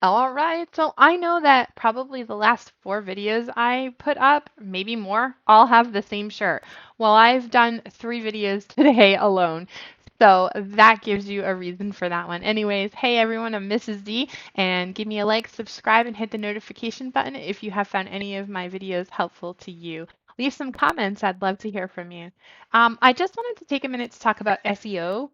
All right, so I know that probably the last 4 videos I put up, maybe more, all have the same shirt. Well, I've done 3 videos today alone. So that gives you a reason for that one. Anyways, hey everyone, I'm Mrs. D, and give me a like, subscribe, and hit the notification button if you have found any of my videos helpful to you. Leave some comments. I'd love to hear from you. I just wanted to take a minute to talk about SEO,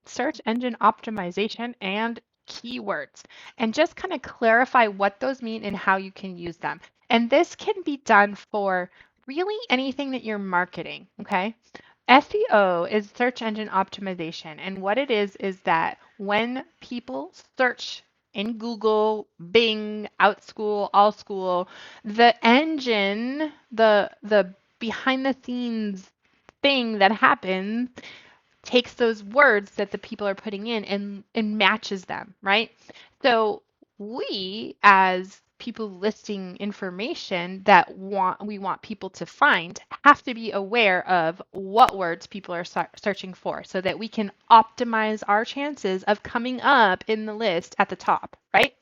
search engine optimization, and keywords, and just kind of clarify what those mean and how you can use them. And this can be done for really anything that you're marketing, okay? SEO is search engine optimization, and what it is that when people search in Google, Bing, Outschool, Allschool, the engine, the behind the scenes thing that happens takes those words that the people are putting in and matches them, right? So we as people listing information that we want people to find have to be aware of what words people are searching for so that we can optimize our chances of coming up in the list at the top, right?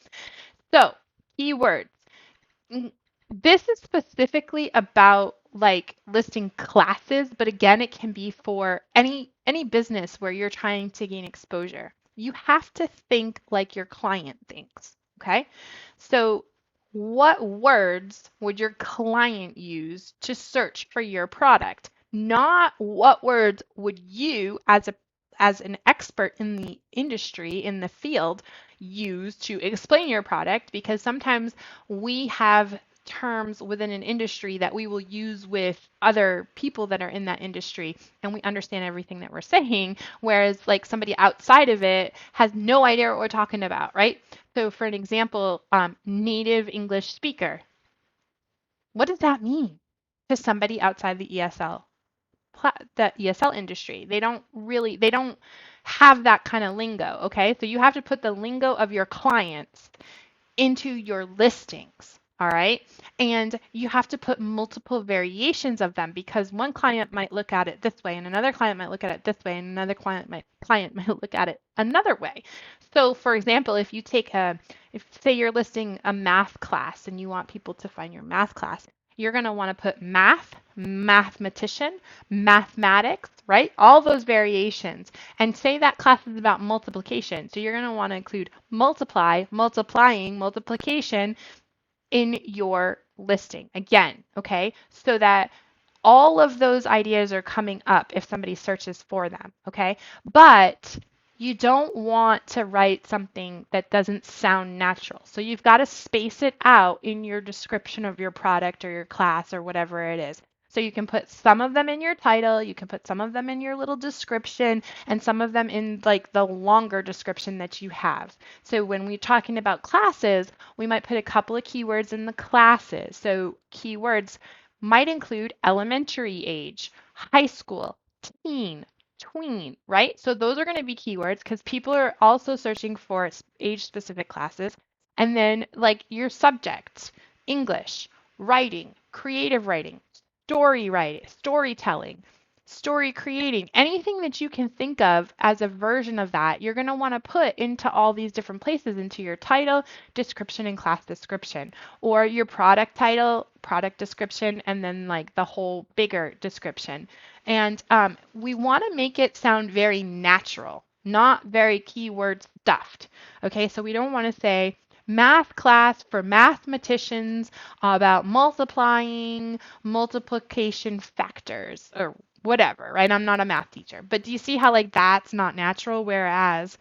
So, keywords. This is specifically about like listing classes, but again, it can be for any business where you're trying to gain exposure. You have to think like your client thinks, okay? So, what words would your client use to search for your product? Not what words would you as an expert in the industry, in the field, use to explain your product, because sometimes we have terms within an industry that we will use with other people that are in that industry and we understand everything that we're saying, whereas like somebody outside of it has no idea what we're talking about, right? So for an example, native English speaker, what does that mean to somebody outside the ESL industry? They don't have that kind of lingo, okay? So you have to put the lingo of your clients into your listings. All right. And you have to put multiple variations of them because one client might look at it this way and another client might look at it this way and another client might look at it another way. So for example, if say you're listing a math class and you want people to find your math class, you're going to want to put math, mathematician, mathematics, right? All those variations. And say that class is about multiplication. So you're going to want to include multiply, multiplying, multiplication in your listing. Again, okay? So that all of those ideas are coming up if somebody searches for them, okay? But you don't want to write something that doesn't sound natural. So you've got to space it out in your description of your product or your class or whatever it is. So you can put some of them in your title, you can put some of them in your little description, and some of them in like the longer description that you have. So when we're talking about classes, we might put a couple of keywords in the classes. So keywords might include elementary age, high school, teen, tween, right? So those are going to be keywords because people are also searching for age-specific classes. And then like your subjects, English, writing, creative writing, storytelling, story creating, anything that you can think of as a version of that, you're going to want to put into all these different places, into your title, description, and class description, or your product title, product description, and then like the whole bigger description. And we want to make it sound very natural, not very keyword stuffed. Okay, so we don't want to say math class for mathematicians about multiplying multiplication factors or whatever, right? I'm not a math teacher, but do you see how like that's not natural? Whereas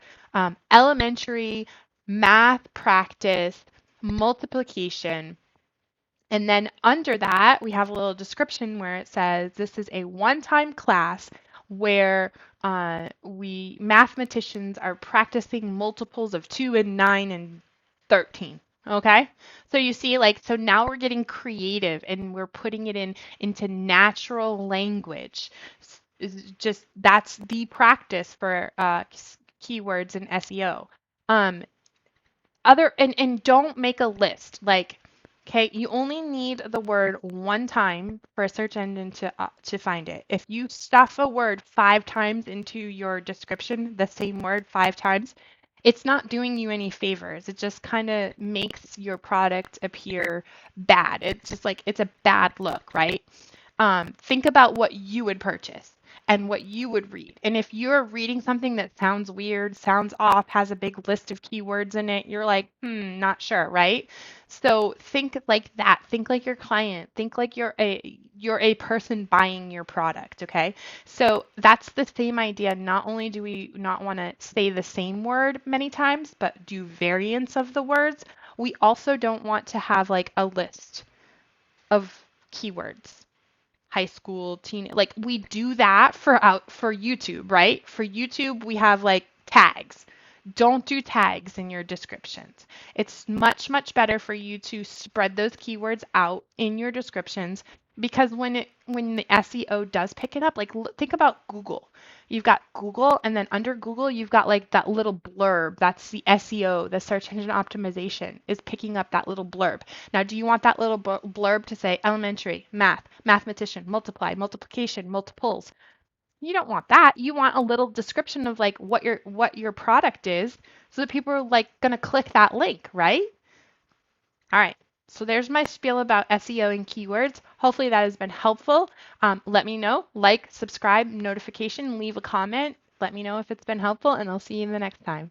elementary math practice, multiplication, and then under that, we have a little description where it says this is a one-time class where we mathematicians are practicing multiples of 2 and 9 and 13. Okay? So you see, like, so now we're getting creative and we're putting it into natural language. Just that's the practice for keywords in SEO. Um, and don't make a list. Like, okay, you only need the word one time for a search engine to find it. If you stuff a word 5 times into your description, the same word 5 times, It's not doing you any favors. It just kind of makes your product appear bad. It's just like it's a bad look, right? Think about what you would purchase and what you would read. And if you're reading something that sounds weird, sounds off, has a big list of keywords in it, you're like, not sure, right? So think like that. Think like your client. Think like you're a person buying your product, okay? So that's the same idea. Not only do we not want to say the same word many times, but do variants of the words, we also don't want to have like a list of keywords. High school, teen, like we do that for YouTube, right? For YouTube, we have like tags. Don't do tags in your descriptions. It's much, much better for you to spread those keywords out in your descriptions because when the SEO does pick it up, like think about Google. You've got Google, and then under Google, you've got like that little blurb. That's the SEO, the search engine optimization, is picking up that little blurb. Now, do you want that little blurb to say elementary, math, mathematician, multiply, multiplication, multiples? You don't want that. You want a little description of like what your product is so that people are like going to click that link, right? All right. So there's my spiel about SEO and keywords. Hopefully that has been helpful. Let me know, like, subscribe, notification, leave a comment. Let me know if it's been helpful, and I'll see you in the next time.